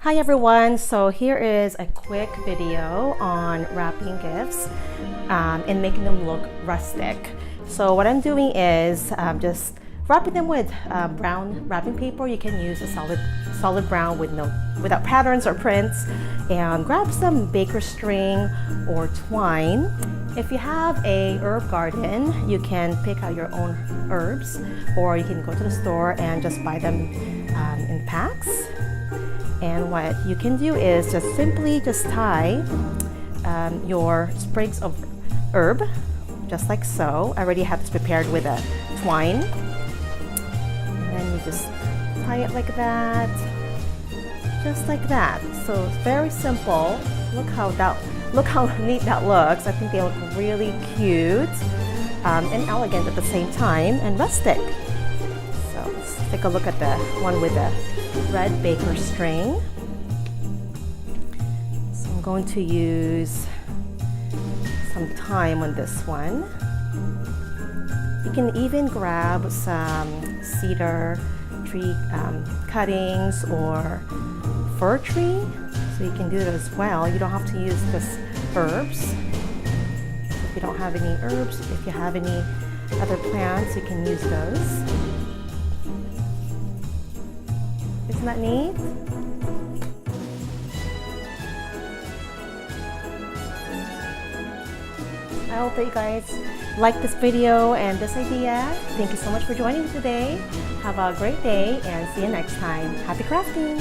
Hi everyone, so here is a quick video on wrapping gifts and making them look rustic. So what I'm doing is just wrapping them with brown wrapping paper. You can use a solid brown without patterns or prints, and grab some baker string or twine. If you have a herb garden, you can pick out your own herbs, or you can go to the store and just buy them in packs. And what you can do is just simply tie your sprigs of herb, just like so. I already have this prepared with a twine. And then you just tie it like that, just like that. So it's very simple. Look how neat that looks. I think they look really cute and elegant at the same time, and rustic. So let's take a look at the one with the red baker string. So I'm going to use some thyme on this one. You can even grab some cedar tree cuttings or fir tree, so you can do that as well. You don't have to use just herbs. If you don't have any herbs, if you have any other plants, you can use those. Isn't that neat? I hope that you guys like this video and this idea. Thank you so much for joining me today. Have a great day and see you next time. Happy crafting!